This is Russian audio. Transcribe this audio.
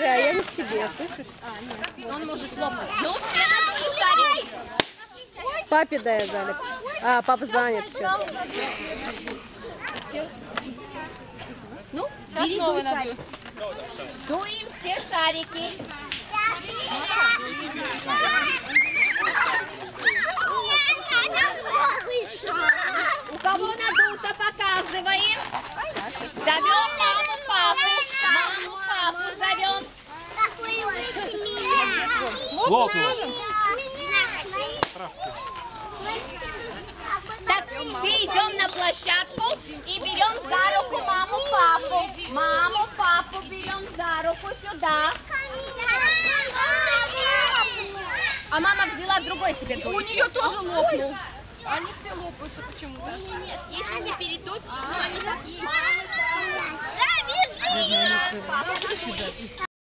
а я не к себе, слышишь? Он может хлопнуть. Ну, все надули шарики. Папе дай, Залик. А, папа занят. Ну, сейчас снова надую. Дуем все шарики. У кого надуто, показываем. Зовем маму, папу. Маму, папу зовем. Так, все идем на площадку и берем за руку маму, папу. Маму, папу берем за руку сюда. А мама взяла другой тебе дуй. У нее тоже лопнул. Они все лопаются почему-то. Нет, если не передуть, но они так есть. Да, бежи!